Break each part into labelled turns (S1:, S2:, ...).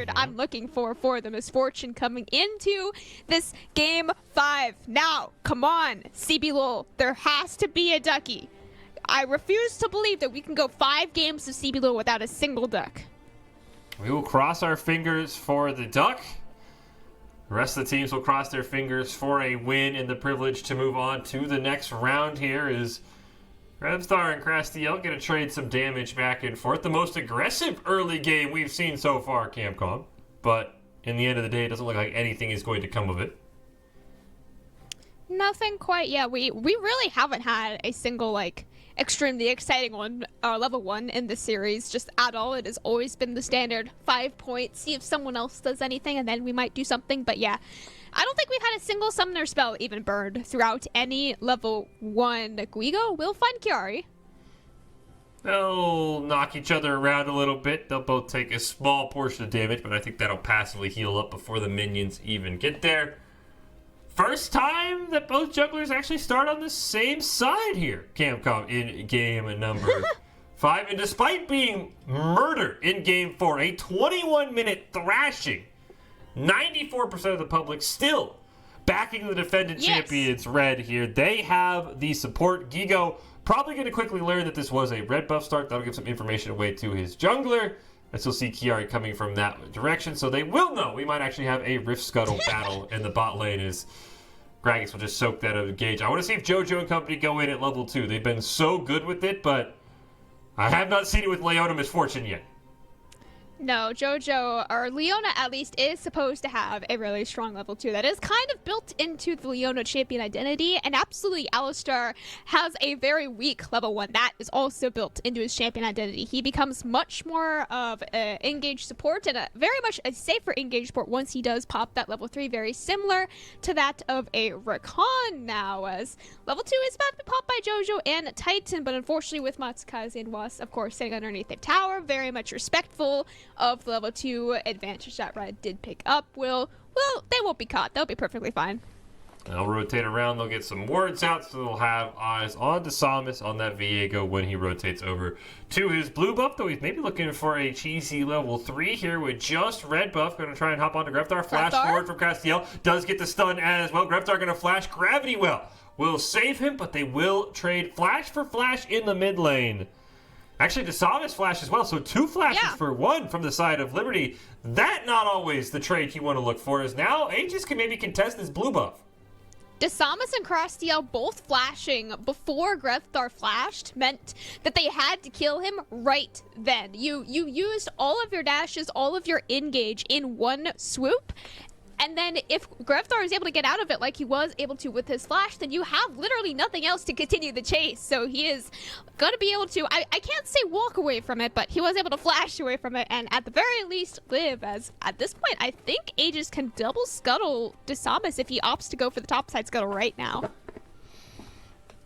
S1: word I'm looking for the Misfortune coming into this game 5. Now, come on, CBLOL, there has to be a ducky. I refuse to believe that we can go 5 games of CBLOL without a single duck.
S2: We will cross our fingers for the duck. The rest of the teams will cross their fingers for a win and the privilege to move on to the next round. Here is Revstar and Crastiel going to trade some damage back and forth. The most aggressive early game we've seen so far, Camcom. But in the end of the day, it doesn't look like anything is going to come of it.
S1: Nothing quite yet. We really haven't had a single, like, extremely exciting one, level 1 in the series, just at all. It has always been the standard 5 points, see if someone else does anything, and then we might do something. But yeah, I don't think we've had a single summoner spell even burned throughout any level 1. Guigo will find Chiari.
S2: They'll knock each other around a little bit. They'll both take a small portion of damage, but I think that'll passively heal up before the minions even get there. First time that both jugglers actually start on the same side here, Camcom, in game number 5. And despite being murdered in game 4, a 21-minute thrashing, 94% of the public still backing the defending champions red here. They have the support. Gigo probably going to quickly learn that this was a red buff start. That'll give some information away to his jungler. And so see Chiari coming from that direction. So they will know we might actually have a Rift Scuttle battle in the bot lane as Gragas will just soak that out of Gage. I want to see if JoJo and company go in at level 2. They've been so good with it, but I have not seen it with Leona Misfortune yet.
S1: No, JoJo, or Leona at least, is supposed to have a really strong level 2. That is kind of built into the Leona champion identity, and absolutely Alistar has a very weak level 1. That is also built into his champion identity. He becomes much more of an engaged support, and very much a safer engaged support once he does pop that level 3, very similar to that of a Rakan now, as level 2 is about to be popped by JoJo and Titan, but unfortunately with Matsukaze and Was, of course, sitting underneath the tower, very much respectful of the level 2 advantage that Red did pick up. Well, they won't be caught. They'll be perfectly fine.
S2: They'll rotate around. They'll get some wards out, so they'll have eyes on Desamas on that Viego when he rotates over to his blue buff, though he's maybe looking for a cheesy level 3 here with just red buff. Going to try and hop onto Greftar. Flash forward from Castiel. Does get the stun as well. Greftar going to flash. Gravity will save him, but they will trade flash for flash in the mid lane. Actually, Desamas flash as well, so 2 flashes for 1 from the side of Liberty. That not always the trade you want to look for, is now Aegis can maybe contest this blue buff.
S1: Desamas and Crastiel both flashing before Greftar flashed meant that they had to kill him right then. You used all of your dashes, all of your engage in one swoop. And then if Greftar is able to get out of it like he was able to with his flash, then you have literally nothing else to continue the chase. So he is going to be able to, I can't say walk away from it, but he was able to flash away from it and at the very least live, as at this point, I think Aegis can double scuttle Desamas if he opts to go for the topside scuttle right now.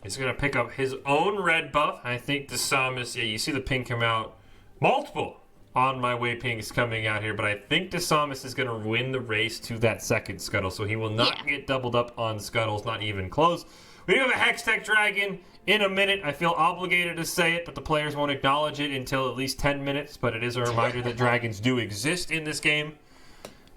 S2: He's going to pick up his own red buff. I think Desamas, you see the ping come out. Multiple on my way pings coming out here, but I think Desamas is going to win the race to that second scuttle, so he will not get doubled up on scuttles, not even close. We do have a Hextech Dragon in a minute. I feel obligated to say it, but the players won't acknowledge it until at least 10 minutes, but it is a reminder that dragons do exist in this game.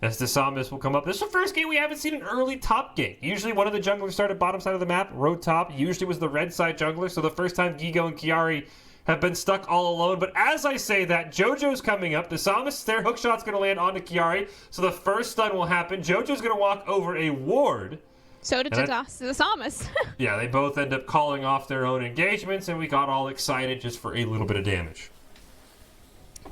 S2: As Desamas will come up. This is the first game we haven't seen an early top gank. Usually one of the junglers started bottom side of the map, rode top. Usually was the red side jungler, so the first time Gigo and Chiari have been stuck all alone. But as I say that, JoJo's coming up. Desamas, their hookshot's going to land onto Chiari. So the first stun will happen. JoJo's going to walk over a ward.
S1: So did Desamas.
S2: Yeah, they both end up calling off their own engagements, and we got all excited just for a little bit of damage.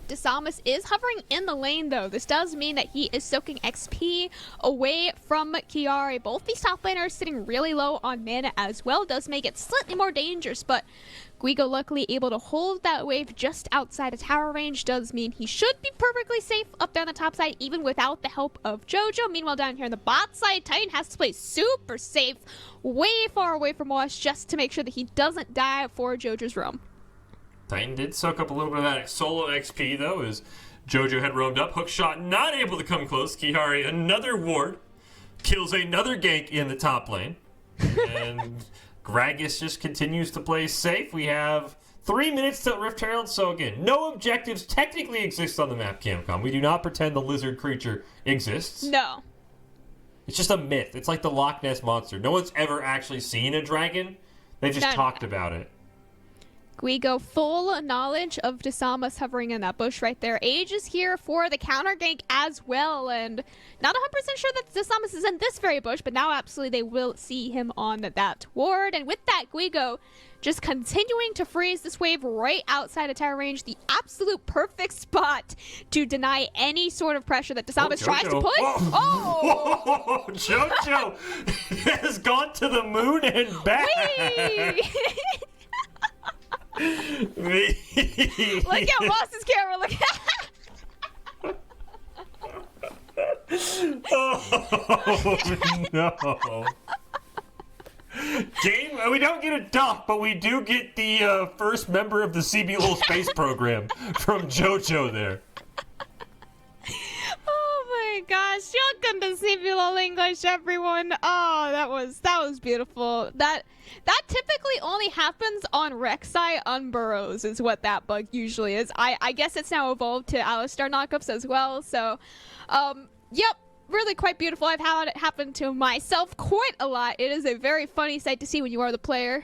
S1: Desamas is hovering in the lane, though. This does mean that he is soaking XP away from Chiari. Both these top laners sitting really low on mana as well. Does make it slightly more dangerous, but Guigo luckily able to hold that wave just outside of tower range. Does mean he should be perfectly safe up there on the top side, even without the help of JoJo. Meanwhile, down here on the bot side, Titan has to play super safe, way far away from us, just to make sure that he doesn't die for JoJo's roam.
S2: Titan did soak up a little bit of that solo XP, though, as JoJo had roamed up. Hookshot not able to come close. Chiari, another ward, kills another gank in the top lane. And Gragas just continues to play safe. We have 3 minutes till Rift Herald. So again, no objectives technically exist on the map, Camcom. We do not pretend the lizard creature exists.
S1: No.
S2: It's just a myth. It's like the Loch Ness Monster. No one's ever actually seen a dragon. They've just talked about it.
S1: We go full knowledge of Desamas hovering in that bush right there. Age is here for the counter gank as well, and not 100% sure that Desamas is in this very bush, but now absolutely they will see him on that ward. And with that, Guigo just continuing to freeze this wave right outside of tower range, the absolute perfect spot to deny any sort of pressure that Desamas tries to put.
S2: Oh! Jojo has gone to the moon and back.
S1: Look at Ross's camera. Look at.
S2: Oh no! Game. We don't get a dock, but we do get the first member of the CBLOL space program from Jojo there.
S1: Oh my gosh! Welcome to CBLOL English, everyone. Oh, that was beautiful. That typically only happens on Rek'Sai Unburrows is what that bug usually is. I guess it's now evolved to Alistar knockups as well. So, yep. Really quite beautiful. I've had it happen to myself quite a lot. It is a very funny sight to see when you are the player.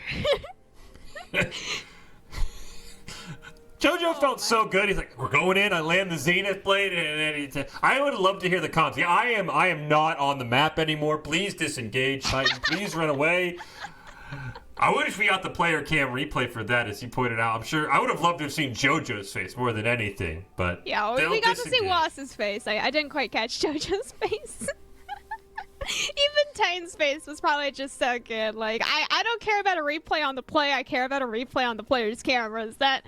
S2: Jojo felt so good. He's like, "We're going in." I land the Zenith blade, and then he said, "I would love to hear the comms. Yeah, I am not on the map anymore. Please disengage, Titan. Please run away." I wish we got the player cam replay for that, as he pointed out. I'm sure I would have loved to have seen Jojo's face more than anything, but
S1: yeah, we got to see Wass's face. I didn't quite catch Jojo's face. Even Titan's face was probably just so good. Like, I don't care about a replay on the play. I care about a replay on the player's cameras. That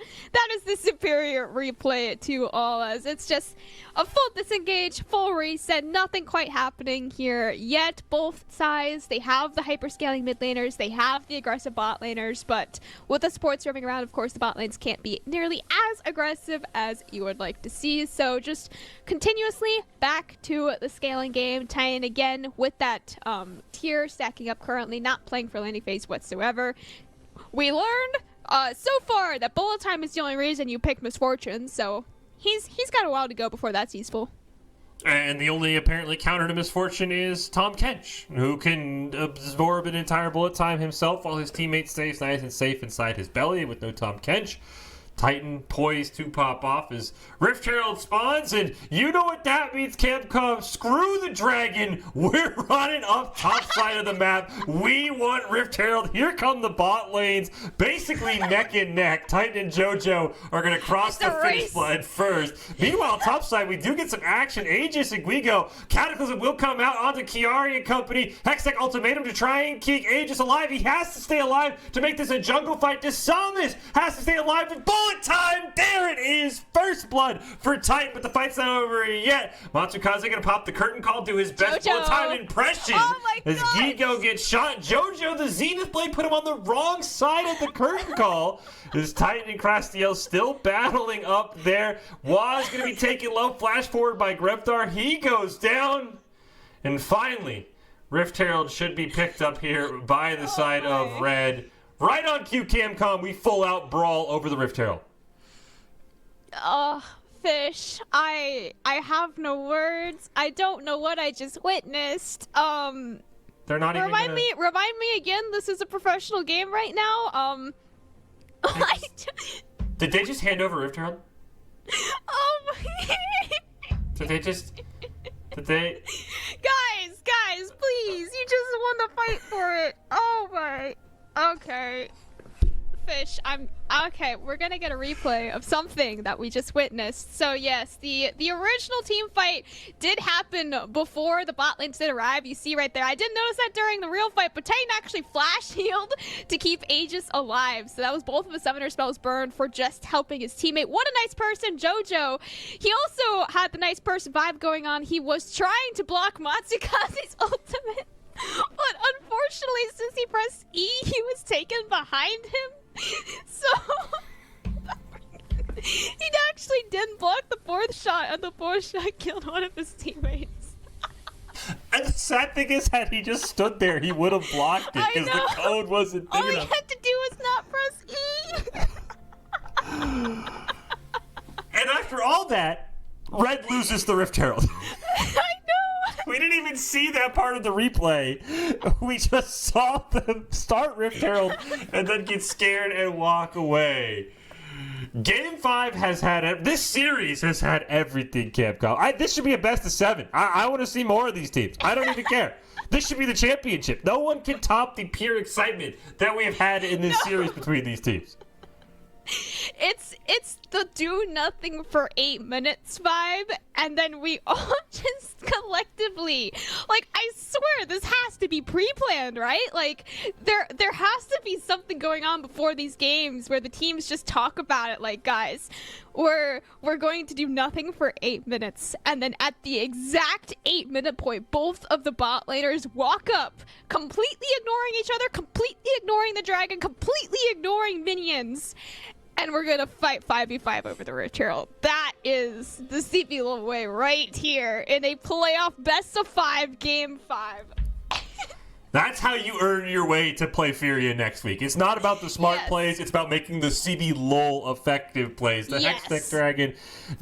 S1: is the superior replay to all us. It's just a full disengage, full reset. Nothing quite happening here yet. Both sides, they have the hyperscaling mid laners. They have the aggressive bot laners. But with the supports roaming around, of course, the bot lanes can't be nearly as aggressive as you would like to see. So just continuously back to the scaling game. Titan again with that tier stacking up currently, not playing for laning phase whatsoever. We learned so far that bullet time is the only reason you pick Misfortune, so he's got a while to go before that's useful.
S2: And the only apparently counter to Misfortune is Tom Kench, who can absorb an entire bullet time himself while his teammate stays nice and safe inside his belly with no Tom Kench. Titan poised to pop off as Rift Herald spawns, and you know what that means, Capcom. Screw the dragon. We're running up top side of the map. We want Rift Herald. Here come the bot lanes, basically neck and neck. Titan and Jojo are going to cross the finish line first. Meanwhile, top side, we do get some action. Aegis and Guigo. Cataclysm will come out onto Kiari and company. Hextech ultimatum to try and keep Aegis alive. He has to stay alive to make this a jungle fight. Desamas has to stay alive with bullet time. There it is. First blood for Titan, but the fight's not over yet. Matsukaze gonna pop the curtain call, do his best bullet time impression.
S1: Oh my
S2: as Guigo gets shot. Jojo, the Zenith blade, put him on the wrong side of the curtain call. As Titan and Crastiel still battling up there. Waz gonna be taken low. Flash forward by Grepthar. He goes down. And finally, Rift Herald should be picked up here by the side of red. Right on cue, Camcom, we full out brawl over the Rift Herald.
S1: Fish, I have no words. I don't know what I just witnessed.
S2: They're not even
S1: remind me again, this is a professional game right now.
S2: Did they just hand over Rift Herald?
S1: Oh my
S2: Did they?
S1: Guys, please, you just want to fight for it. Oh my. Okay. Fish, okay, we're gonna get a replay of something that we just witnessed. So yes, the original team fight did happen before the bot lanes did arrive. You see right there. I didn't notice that during the real fight, but Titan actually flash healed to keep Aegis alive. So that was both of his summoner spells burned for just helping his teammate. What a nice person, Jojo. He also had the nice person vibe going on. He was trying to block Matsukaze's ultimate. But unfortunately, since he pressed E, he was taken behind him. So he actually didn't block the fourth shot, and the fourth shot killed one of his teammates.
S2: And the sad thing is, had he just stood there, he would have blocked it because the code wasn't big enough.
S1: All he had to do was not press E.
S2: And after all that, Red loses the Rift Herald.
S1: I know.
S2: We didn't even see that part of the replay. We just saw them start Rift Herald and then get scared and walk away. Game 5 has had... This series has had everything, Capcom. This should be a best of 7. I want to see more of these teams. I don't even care. This should be the championship. No one can top the pure excitement that we have had in this series between these teams.
S1: It's the do nothing for 8 minutes vibe, and then we all just collectively, like, I swear this has to be pre-planned, right? Like, there has to be something going on before these games where the teams just talk about it, like, guys, we're going to do nothing for 8 minutes, and then at the exact 8-minute point, both of the bot laners walk up, completely ignoring each other, completely ignoring the dragon, completely ignoring minions, and we're gonna fight 5v5 over the Rift Herald. That is the CBLOL way right here in a playoff best of 5 game 5.
S2: That's how you earn your way to play Furia next week. It's not about the smart plays. It's about making the CBLOL effective plays. The Hextech Dragon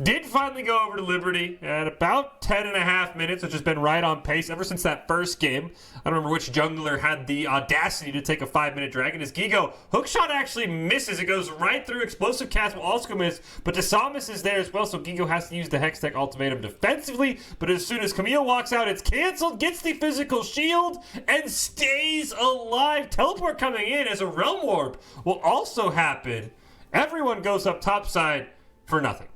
S2: did finally go over to Liberty at about 10.5 minutes, which has been right on pace ever since that first game. I don't remember which jungler had the audacity to take a 5-minute Dragon. As Gigo, hookshot actually misses. It goes right through. Explosive cast will also miss, but Desamus is there as well, so Gigo has to use the Hextech ultimatum defensively. But as soon as Camille walks out, it's canceled, gets the physical shield, and stays alive. Teleport coming in as a Realm Warp will also happen. Everyone goes up topside for nothing.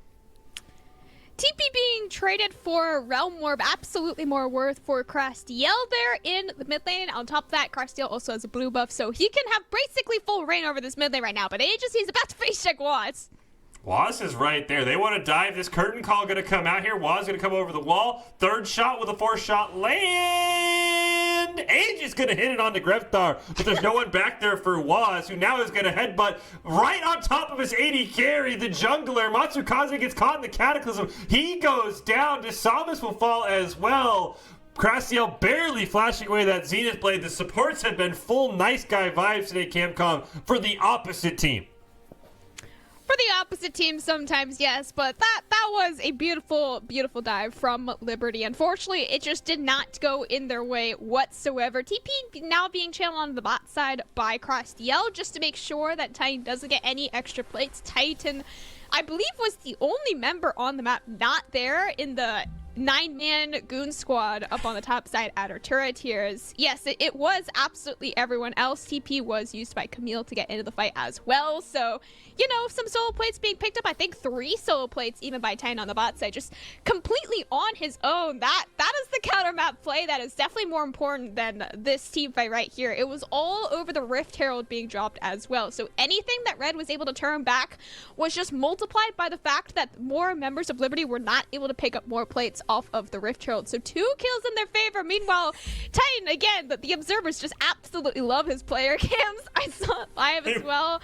S1: TP being traded for Realm Warp, absolutely more worth for Crastiel there in the mid lane. On top of that, Crastiel also has a blue buff, so he can have basically full reign over this mid lane right now. But Aegis, he's about to face check Waz.
S2: Waz is right there. They want to dive. This curtain call going to come out here. Waz going to come over the wall. Third shot with a 4-shot land. Aegis going to hit it onto Greftar, but there's no one back there for Waz, who now is going to headbutt right on top of his AD carry, the jungler. Matsukaze gets caught in the Cataclysm. He goes down. Desamus will fall as well. Crastiel barely flashing away that Zenith Blade. The supports have been full nice guy vibes today, Camcom, for the opposite team.
S1: For the opposite team, sometimes, yes, but that was a beautiful, beautiful dive from Liberty. Unfortunately, it just did not go in their way whatsoever. TP now being channeled on the bot side by Crastiel just to make sure that Titan doesn't get any extra plates. Titan, I believe, was the only member on the map not there in the 9-man goon squad up on the top side at our turret tiers. Yes, it was absolutely everyone else. TP was used by Camille to get into the fight as well. So, you know, some solo plates being picked up. I think 3 solo plates even by Titan on the bot side, just completely on his own. That is the counter map play that is definitely more important than this team fight right here. It was all over the Rift Herald being dropped as well. So anything that Red was able to turn back was just multiplied by the fact that more members of Liberty were not able to pick up more plates off of the Rift Herald. So 2 kills in their favor. Meanwhile, Titan, again, the observers just absolutely love his player cams. I saw it live as well.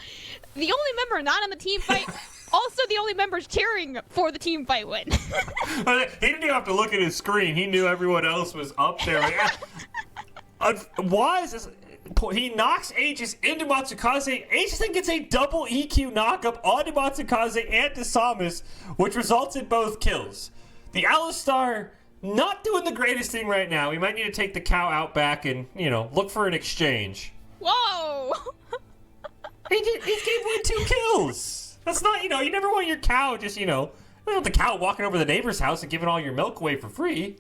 S1: The only member not in the team fight, also the only members cheering for the team fight win.
S2: He didn't even have to look at his screen. He knew everyone else was up there. He knocks Aegis into Matsukaze. Aegis then gets a double EQ knockup onto Matsukaze and Desamus, which results in both kills. The Alistar not doing the greatest thing right now. We might need to take the cow out back and, you know, look for an exchange.
S1: Whoa!
S2: He gave away 2 kills. That's not, you know, you never want your cow just, you know, you don't want the cow walking over the neighbor's house and giving all your milk away for free.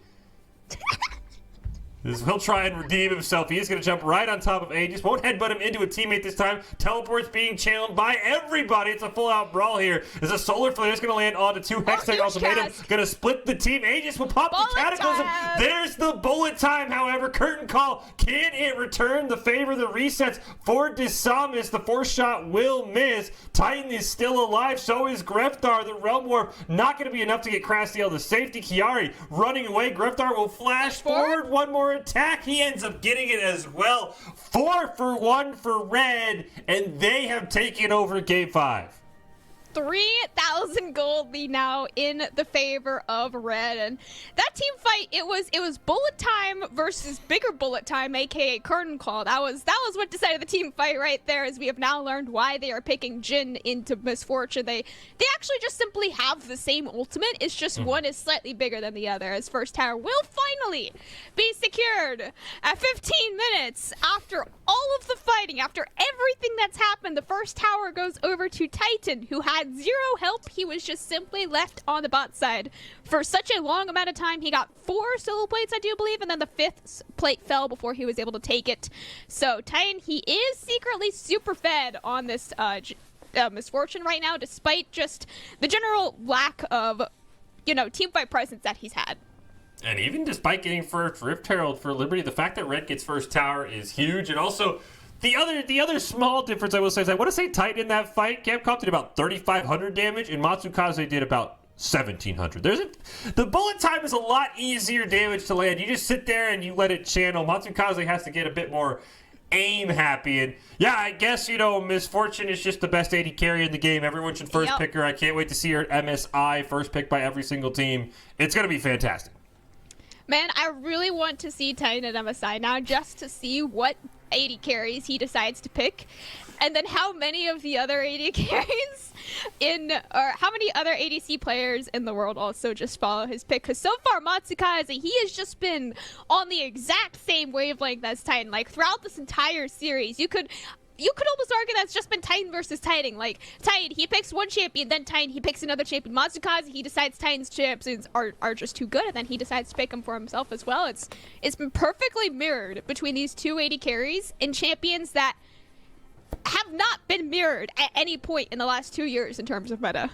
S2: He'll try and redeem himself. He is going to jump right on top of Aegis. Won't headbutt him into a teammate this time. Teleport's being channeled by everybody. It's a full-out brawl here. As a solar flare is going to land onto 2 Hextech ultimatum. Going to split the team. Aegis will pop the Cataclysm. There's the bullet time, however. Curtain call. Can it return the favor? The resets for Desamus. The 4-shot will miss. Titan is still alive. So is Greftar. The Realm Warp not going to be enough to get Crastiel to safety. Kiari running away. Greftar will flash forward. One more attack. He ends up getting it as well. 4 for 1 for Red, and they have taken over Game 5.
S1: 3,000 gold lead now in the favor of red, and that team fight, it was bullet time versus bigger bullet time, aka curtain call. That was what decided the team fight right there, as we have now learned why they are picking Jin into Misfortune. They actually just simply have the same ultimate. It's just one is slightly bigger than the other, as first tower will finally be secured at 15 minutes after all of the fighting, after everything that's happened. The first tower goes over to Titan, who had zero help. He was just simply left on the bot side for such a long amount of time. He got 4 solo plates, I do believe, and then the 5th plate fell before he was able to take it. So Titan, he is secretly super fed on this Misfortune right now, despite just the general lack of, teamfight presence that he's had.
S2: And even despite getting first Rift Herald for Liberty, the fact that red gets first tower is huge. And also, the other small difference I will say is I want to say Titan in that fight, Capcom did about 3,500 damage, and Matsukaze did about 1,700. The bullet time is a lot easier damage to land. You just sit there and you let it channel. Matsukaze has to get a bit more aim happy, and yeah, I guess Misfortune is just the best AD carry in the game. Everyone should first pick her. I can't wait to see her at MSI, first pick by every single team. It's gonna be fantastic.
S1: Man, I really want to see Titan at MSI now, just to see what AD carries he decides to pick, and then how many of the other AD carries or how many other ADC players in the world also just follow his pick. Because so far, Matsukaze, he has just been on the exact same wavelength as Titan. Like, throughout this entire series, you could almost argue that's just been Titan versus Titan. Like, Titan, he picks one champion, then Titan, he picks another champion. Matsukaze, he decides Titan's champions are just too good, and then he decides to pick them for himself as well. It's been perfectly mirrored between these two AD carries and champions that have not been mirrored at any point in the last 2 years in terms of meta.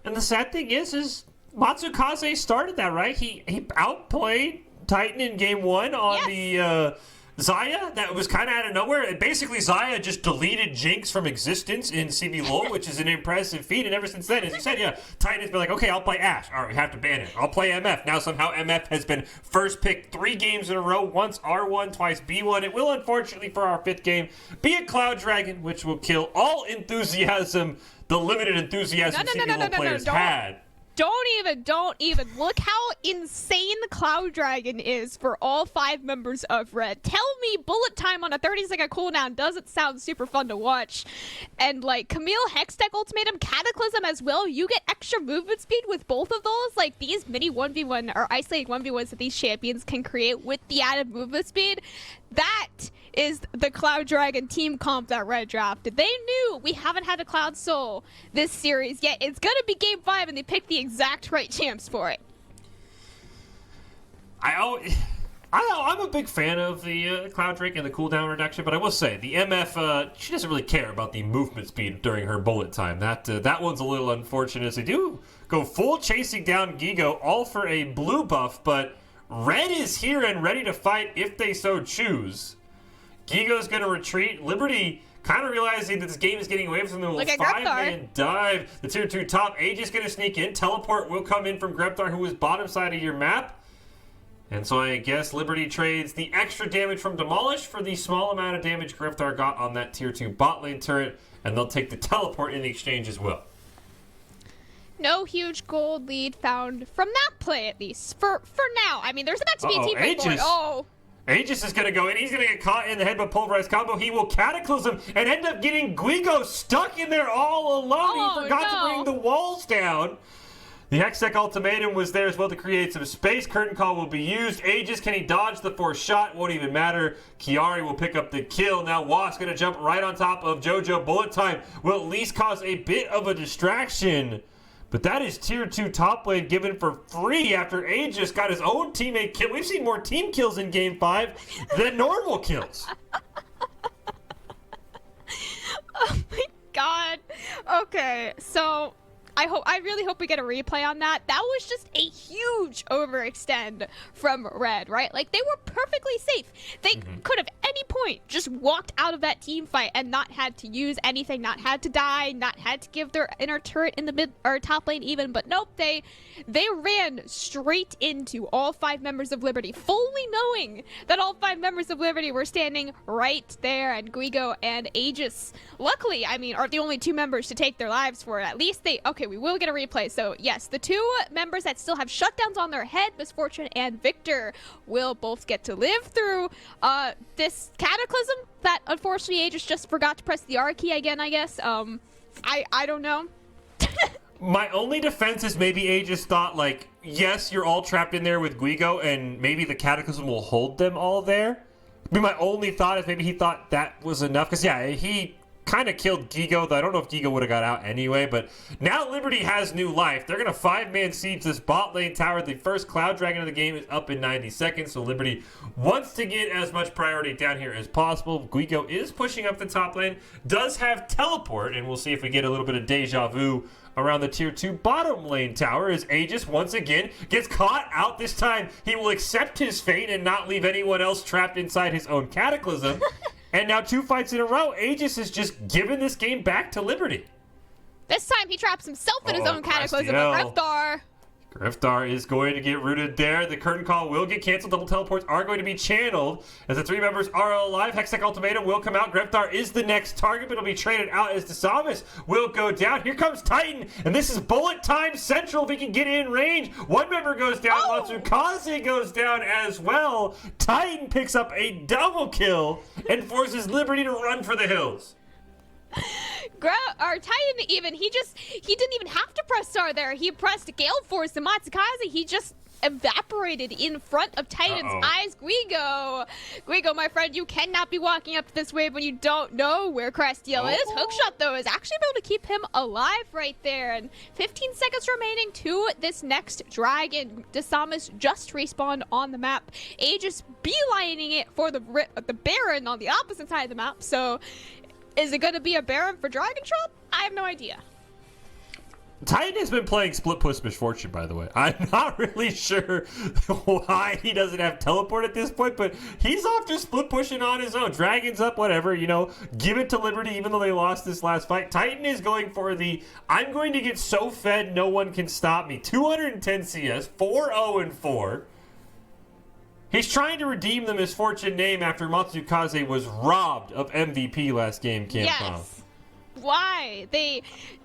S2: And the sad thing is Matsukaze started that, right? He outplayed Titan in game 1 on the Xayah. That was kind of out of nowhere. And basically, Xayah just deleted Jinx from existence in CBLOL, which is an impressive feat. And ever since then, as you said, Titan has been like, okay, I'll play Ashe. All right, we have to ban it. I'll play MF. Now somehow MF has been first picked 3 games in a row, once R1, twice B1. It will, unfortunately, for our 5th game, be a Cloud Dragon, which will kill all enthusiasm, the limited enthusiasm CBLOL players had.
S1: Don't even. Look how insane the Cloud Dragon is for all 5 members of Red. Tell me bullet time on a 30-second cooldown doesn't sound super fun to watch. And, like, Camille Hextech Ultimatum, Cataclysm as well, you get extra movement speed with both of those. Like, these mini 1v1 or isolated 1v1s that these champions can create with the added movement speed, that is the Cloud Dragon team comp that Red drafted. They knew we haven't had a Cloud Soul this series yet. It's gonna be game 5, and they picked the exact right champs for it.
S2: I'm a big fan of the Cloud Drake and the cooldown reduction, but I will say the MF, she doesn't really care about the movement speed during her bullet time. That one's a little unfortunate. They do go full chasing down Gigo, all for a blue buff, but Red is here and ready to fight if they so choose. Gigo's going to retreat. Liberty kind of realizing that this game is getting away from them. Like 5-man dive. The tier 2 top. Age is going to sneak in. Teleport will come in from Grepthar, who is bottom side of your map. And so I guess Liberty trades the extra damage from Demolish for the small amount of damage Grepthar got on that tier 2 bot lane turret. And they'll take the teleport in the exchange as well.
S1: No huge gold lead found from that play, at least. For now. I mean, there's about to be a team fight for it.
S2: Aegis is going to go in. He's going to get caught in the headbutt pulverized combo. He will Cataclysm and end up getting Guigo stuck in there all alone. He forgot to bring the walls down. The Hextech Ultimatum was there as well to create some space. Curtain Call will be used. Aegis, can he dodge the 4th shot? Won't even matter. Kiari will pick up the kill. Now Wasp's going to jump right on top of JoJo. Bullet time will at least cause a bit of a distraction. But that is tier 2 top lane given for free after Aegis got his own teammate kill. We've seen more team kills in game 5 than normal kills.
S1: Oh my god. Okay, so I really hope we get a replay on that. That was just a huge overextend from Red, right? Like, they were perfectly safe. They could have any point just walked out of that team fight and not had to use anything, not had to die, not had to give their inner turret in the mid or top lane even, but nope, they ran straight into all 5 members of Liberty, fully knowing that all 5 members of Liberty were standing right there, and Guigo and Aegis, luckily, I mean, are the only 2 members to take their lives for it. At least okay, we will get a replay. So yes, the 2 members that still have shutdowns on their head, Misfortune and Victor, will both get to live through this cataclysm that unfortunately Aegis just forgot to press the R key again, I guess. I don't know.
S2: My only defense is maybe Aegis thought, like, yes, you're all trapped in there with Guigo, and maybe the Cataclysm will hold them all there. I mean, my only thought is maybe he thought that was enough, because, yeah, he kind of killed Guigo, though I don't know if Guigo would have got out anyway, but now Liberty has new life. They're going to 5-man siege this bot lane tower. The first Cloud Dragon of the game is up in 90 seconds, so Liberty wants to get as much priority down here as possible. Guigo is pushing up the top lane, does have teleport, and we'll see if we get a little bit of deja vu around the tier 2 bottom lane tower as Aegis once again gets caught out. This time he will accept his fate and not leave anyone else trapped inside his own cataclysm. And now 2 fights in a row, Aegis has just given this game back to Liberty.
S1: This time he traps himself in his own cataclysm with Greftar.
S2: Greftar is going to get rooted there. The curtain call will get canceled. Double teleports are going to be channeled as the 3 members are alive. Hextech Ultimatum will come out. Greftar is the next target, but it'll be traded out as Desamus will go down. Here comes Titan, and this is bullet time central if he can get in range. 1 member goes down. Matsukaze goes down as well. Titan picks up a double kill and forces Liberty to run for the hills.
S1: Titan even, he didn't even have to press star there. He pressed Gale Force and Matsukaze. He just evaporated in front of Titan's eyes. Guigo, my friend, you cannot be walking up this wave when you don't know where Crestiel is. Hookshot, though, is actually able to keep him alive right there. And 15 seconds remaining to this next dragon. Desamus just respawned on the map. Aegis beelining it for the Baron on the opposite side of the map. So is it going to be a Baron for Dragon Trap? I have no idea.
S2: Titan has been playing split push Misfortune, by the way. I'm not really sure why he doesn't have teleport at this point, but he's off just split pushing on his own. Dragon's up, whatever, you know, give it to Liberty even though they lost this last fight. Titan is going for the, I'm going to get so fed no one can stop me. 210 CS, 4-0-4. He's trying to redeem the Misfortune name after Matsukaze was robbed of MVP last game, Capcom.
S1: Yes. Why? They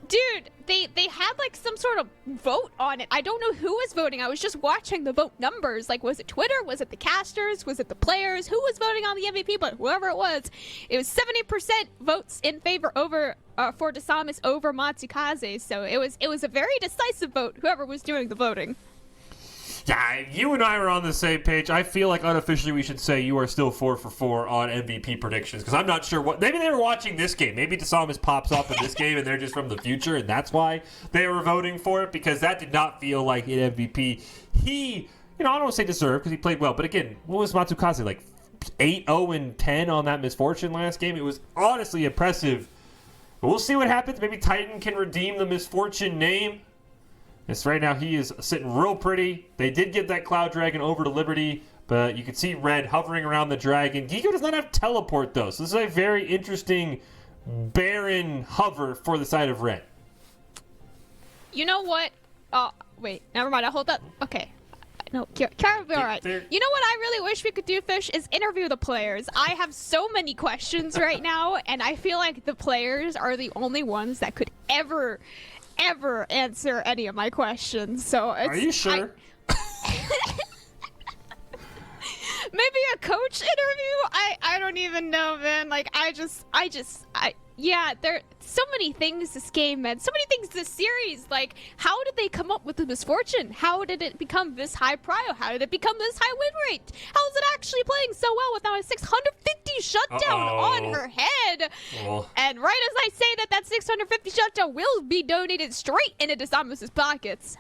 S1: had like some sort of vote on it. I don't know who was voting. I was just watching the vote numbers. Like, was it Twitter? Was it the casters? Was it the players? Who was voting on the MVP? But whoever it was 70% votes in favor over for Desamus over Matsukaze. So it was a very decisive vote, whoever was doing the voting.
S2: Yeah, you and I are on the same page. I feel like unofficially we should say you are still 4 for 4 on MVP predictions because I'm not sure what. Maybe they were watching this game. Maybe Desamus pops up in this game and they're just from the future, and that's why they were voting for it because that did not feel like an MVP. He, you know, I don't want to say deserved because he played well, but again, what was Matsukaze like 8-0-10 on that Misfortune last game? It was honestly impressive. But we'll see what happens. Maybe Titan can redeem the Misfortune name. Yes, right now he is sitting real pretty. They did get that Cloud Dragon over to Liberty, but you can see Red hovering around the Dragon. Gigo does not have teleport, though, so this is a very interesting Baron hover for the side of Red.
S1: You know what? Wait, never mind. I'll hold that. Okay. No, Kiara will be all right. You know what I really wish we could do, Fish, is interview the players. I have so many questions right now, and I feel like the players are the only ones that could ever answer any of my questions. So
S2: are you sure?
S1: Maybe a coach interview? I don't even know, man. Like, yeah, there are so many things this game, man. So many things this series. Like, how did they come up with the Misfortune? How did it become this high prio? How did it become this high win rate? How is it actually playing so well with now a 650 shutdown on her head? And right as I say that 650 shutdown will be donated straight into Desamus' pockets.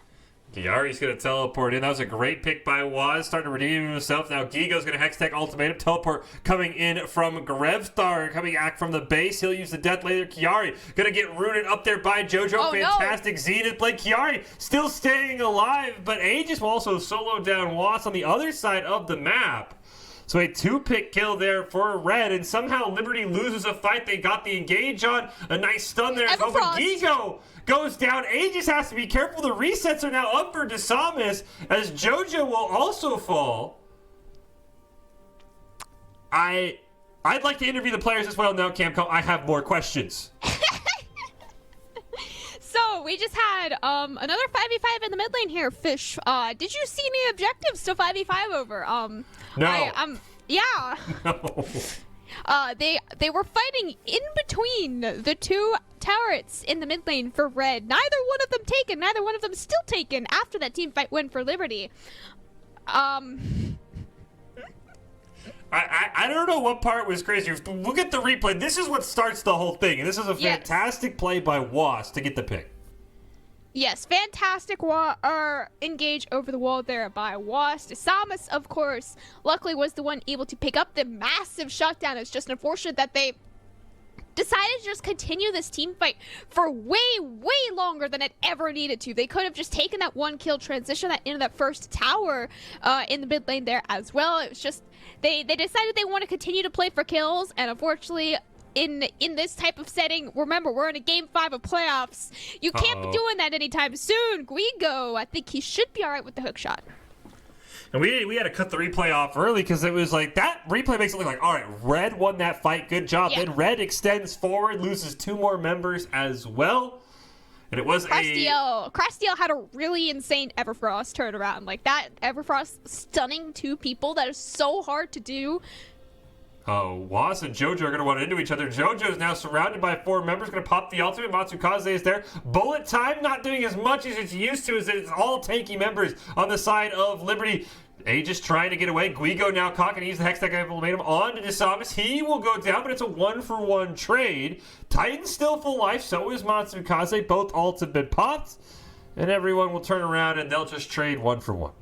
S2: Kiari's going to teleport in. That was a great pick by Waz. Starting to redeem himself. Now Gigo's going to Hextech Ultimatum. Teleport coming in from Grevstar. Coming back from the base. He'll use the Death Laser. Kiari going to get rooted up there by JoJo. Fantastic Zenith play. Kiari still staying alive, but Aegis will also solo down Waz on the other side of the map. So a 2-pick kill there for Red, and somehow Liberty loses a fight. They got the engage on. A nice stun there as well. But Gigo goes down. Aegis has to be careful. The resets are now up for Desamis, as JoJo will also fall. I'd like to interview the players as well now, Camco. I have more questions.
S1: So we just had another 5v5 in the mid lane here, Fish. Did you see any objectives to 5v5 over?
S2: No.
S1: Yeah.
S2: No.
S1: They were fighting in between the two turrets in the mid lane for Red. Neither one of them taken. Neither one of them still taken after that team fight win for Liberty.
S2: I don't know what part was crazy. Look at the replay. This is what starts the whole thing. And this is a fantastic play by Was to get the pick.
S1: Yes, fantastic engage over the wall there by Was. Desamis, of course, luckily was the one able to pick up the massive shutdown. It's just unfortunate that they decided to just continue this team fight for way longer than it ever needed to. They could have just taken that 1 kill, transition that into that first tower in the mid lane there as well. It was just they decided they want to continue to play for kills, and unfortunately in this type of setting, remember, we're in a game 5 of playoffs. You can't be doing that anytime soon. Guigo, I think he should be all right with the hook shot.
S2: And we had to cut the replay off early because it was like, that replay makes it look like, all right, Red won that fight. Good job. Yeah. Then Red extends forward, loses 2 more members as well. And it was
S1: Crastiel had a really insane Everfrost turnaround. Like, that Everfrost stunning 2 people, that is so hard to do.
S2: Was and JoJo are going to run into each other. JoJo is now surrounded by 4 members, going to pop the ultimate. Matsukaze is there. Bullet time not doing as much as it's used to, as it's all tanky members on the side of Liberty. Aegis trying to get away. Guigo now caught, and he's the Hextech Implementum on to Desamis. He will go down, but it's a 1-for-1 trade. Titan's still full life, so is Matsukaze. Both ults have been popped, and everyone will turn around, and they'll just trade 1-for-1.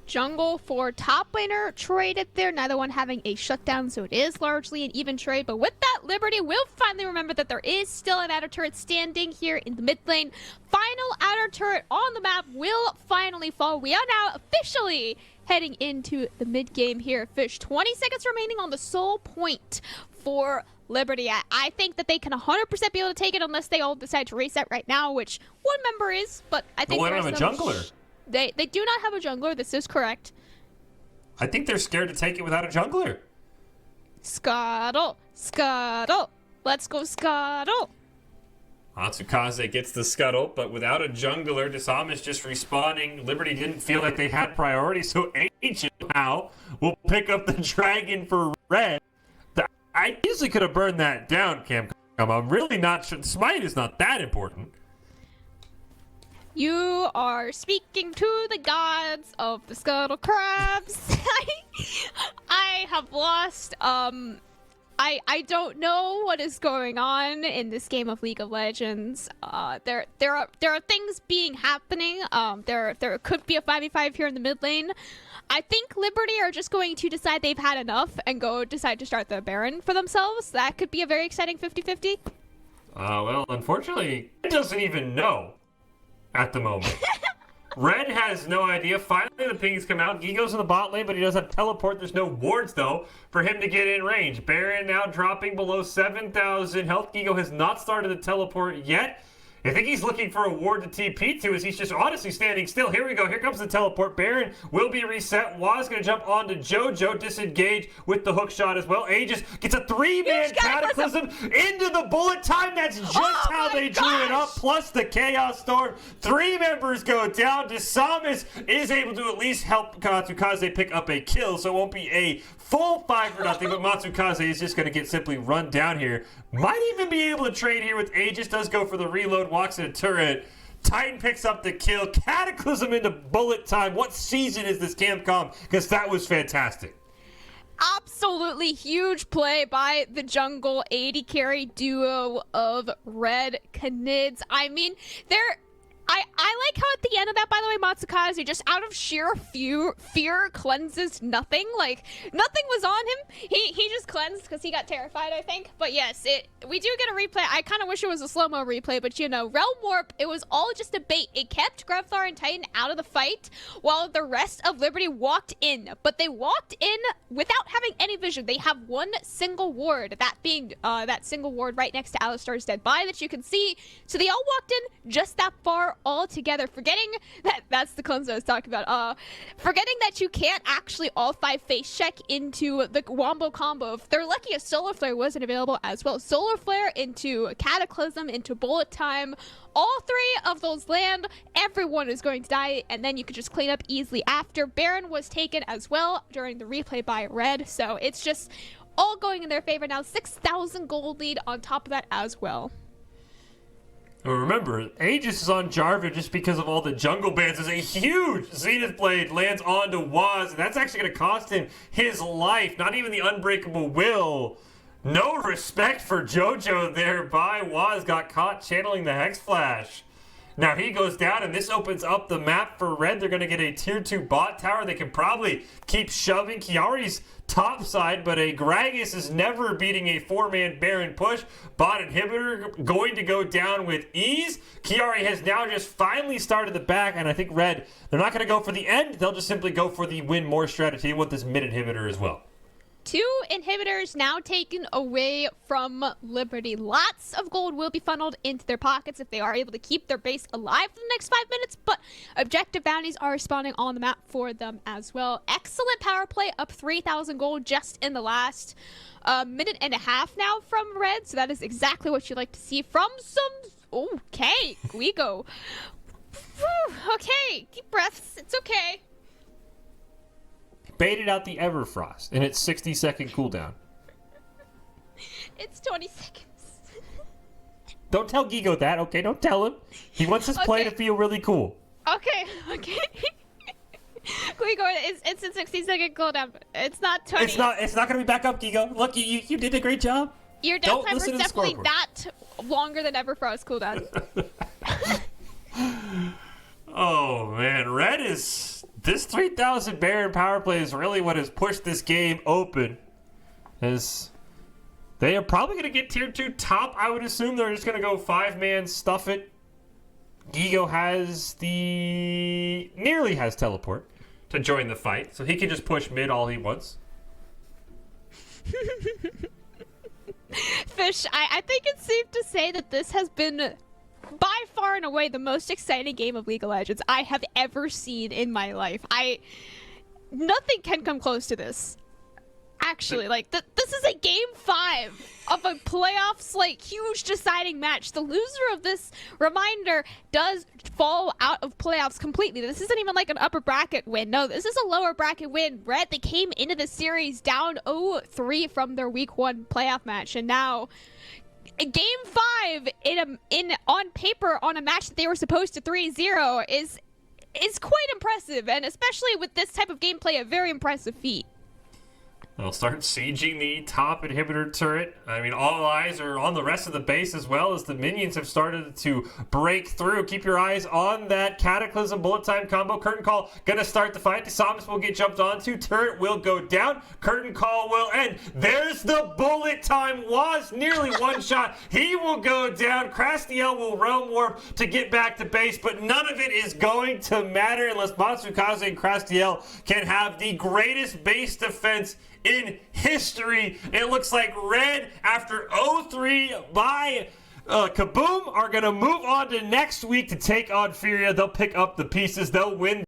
S1: Jungle for top laner traded there, neither one having a shutdown, so it is largely an even trade. But with that, Liberty will finally remember that there is still an outer turret standing here in the mid lane. Final outer turret on the map will finally fall. We are now officially heading into the mid game here. Fish, 20 seconds remaining on the soul point for Liberty. I think that they can 100% be able to take it unless they all decide to reset right now, which one member is, but I think
S2: they don't have a jungler.
S1: They do not have a jungler. This is correct.
S2: I think they're scared to take it without a jungler.
S1: Scuttle. Scuttle. Let's go Scuttle.
S2: Matsukaze gets the scuttle, but without a jungler, Desamis just respawning. Liberty didn't feel like they had priority, so Aegis now will pick up the dragon for Red. I easily could have burned that down, Cam. I'm really not sure. Smite is not that important.
S1: You are speaking to the gods of the scuttle crabs. I have lost. I don't know what is going on in this game of League of Legends. There are things happening. There could be a 5v5 here in the mid lane. I think Liberty are just going to decide they've had enough and decide to start the Baron for themselves. That could be a very exciting 50-50.
S2: Well, unfortunately, it doesn't even know at the moment. Red has no idea. Finally, the pings come out. Gigo's in the bot lane, but he doesn't have teleport. There's no wards, though, for him to get in range. Baron now dropping below 7,000 health. Gigo has not started the teleport yet. I think he's looking for a ward to TP to, as he's just honestly standing still. Here we go. Here comes the teleport. Baron will be reset. Waz going to jump onto JoJo. Disengage with the hook shot as well. Aegis gets a 3-man cataclysm into the bullet time. That's just how they drew it up. Plus the Chaos Storm. 3 members go down. Desamis is able to at least help Matsukaze pick up a kill, so it won't be a full 5-0, but Matsukaze is just going to get simply run down here. Might even be able to trade here with Aegis. Does go for the reload. Walks in a turret. Titan picks up the kill. Cataclysm into bullet time. What season is this Camcom? Because that was fantastic.
S1: Absolutely huge play by the jungle 80 carry duo of Red Canids. I mean, I like how at the end of that, by the way, Matsukaze just out of sheer fear cleanses nothing. Like, nothing was on him. He just cleansed because he got terrified, I think. But yes, we do get a replay. I kind of wish it was a slow-mo replay, but you know, Realm Warp, it was all just a bait. It kept Grevthar and Titan out of the fight while the rest of Liberty walked in. But they walked in without having any vision. They have one single ward, that being that single ward right next to Alistar's dead body that you can see. So they all walked in just that far all together, forgetting that's the cleanse I was talking about. Forgetting that you can't actually all 5 face check into the wombo combo. If they're lucky, a Solar Flare wasn't available as well. Solar Flare into Cataclysm, into Bullet Time. All 3 of those land, everyone is going to die, and then you could just clean up easily after. Baron was taken as well during the replay by Red, so it's just all going in their favor now. 6,000 gold lead on top of that as well.
S2: Well, remember, Aegis is on Jarvan just because of all the jungle bans. There's a huge Zenith Blade lands onto Waz, and that's actually going to cost him his life. Not even the Unbreakable Will. No respect for JoJo there by Waz. Got caught channeling the Hex Flash. Now he goes down, and this opens up the map for Red. They're going to get a tier 2 bot tower. They can probably keep shoving Kiari's top side, but a Gragas is never beating a 4-man Baron push. Bot inhibitor going to go down with ease. Kiari has now just finally started the back, and I think Red, they're not going to go for the end. They'll just simply go for the win more strategy with this mid inhibitor as well.
S1: 2 inhibitors now taken away from Liberty. Lots of gold will be funneled into their pockets if they are able to keep their base alive for the next 5 minutes, but objective bounties are spawning on the map for them as well. Excellent power play, up 3,000 gold just in the last minute and a half now from Red, so that is exactly what you'd like to see from some... Okay, Guigo. Okay, deep breaths, it's okay.
S2: Baited out the Everfrost in its 60-second cooldown.
S1: It's 20 seconds.
S2: Don't tell Gigo that, okay? Don't tell him. He wants his play to feel really cool.
S1: Okay. Guigo, it's a 60-second cooldown. It's not 20.
S2: It's not going to be back up, Gigo. Look, you did a great job.
S1: Your death timer is definitely that longer than Everfrost cooldown.
S2: Oh, man. Red is... This 3,000 Baron power play is really what has pushed this game open. As they are probably going to get tier 2 top. I would assume they're just going to go 5-man stuff it. Gigo nearly has teleport to join the fight. So he can just push mid all he wants.
S1: Fish, I think it's safe to say that this has been... by far and away the most exciting game of League of Legends I have ever seen in my life. Nothing can come close to this. Actually, like, this is a game 5 of a playoffs, like, huge deciding match. The loser of this, reminder, does fall out of playoffs completely. This isn't even like an upper bracket win. No, this is a lower bracket win. Red, they came into the series down 0-3 from their week 1 playoff match, and now... Game 5 on paper on a match that they were supposed to 3-0 is quite impressive, and especially with this type of gameplay, a very impressive feat.
S2: They'll start sieging the top inhibitor turret. I mean, all eyes are on the rest of the base as well as the minions have started to break through. Keep your eyes on that Cataclysm bullet time combo. Curtain Call gonna start the fight. Samus will get jumped onto. Turret will go down. Curtain Call will end. There's the bullet time. Was nearly one shot. He will go down. Crastiel will realm warp to get back to base, but none of it is going to matter unless Matsukaze and Crastiel can have the greatest base defense in history. It looks like Red, after 0-3 by Kaboom, are going to move on to next week to take on Furia. They'll pick up the pieces. They'll win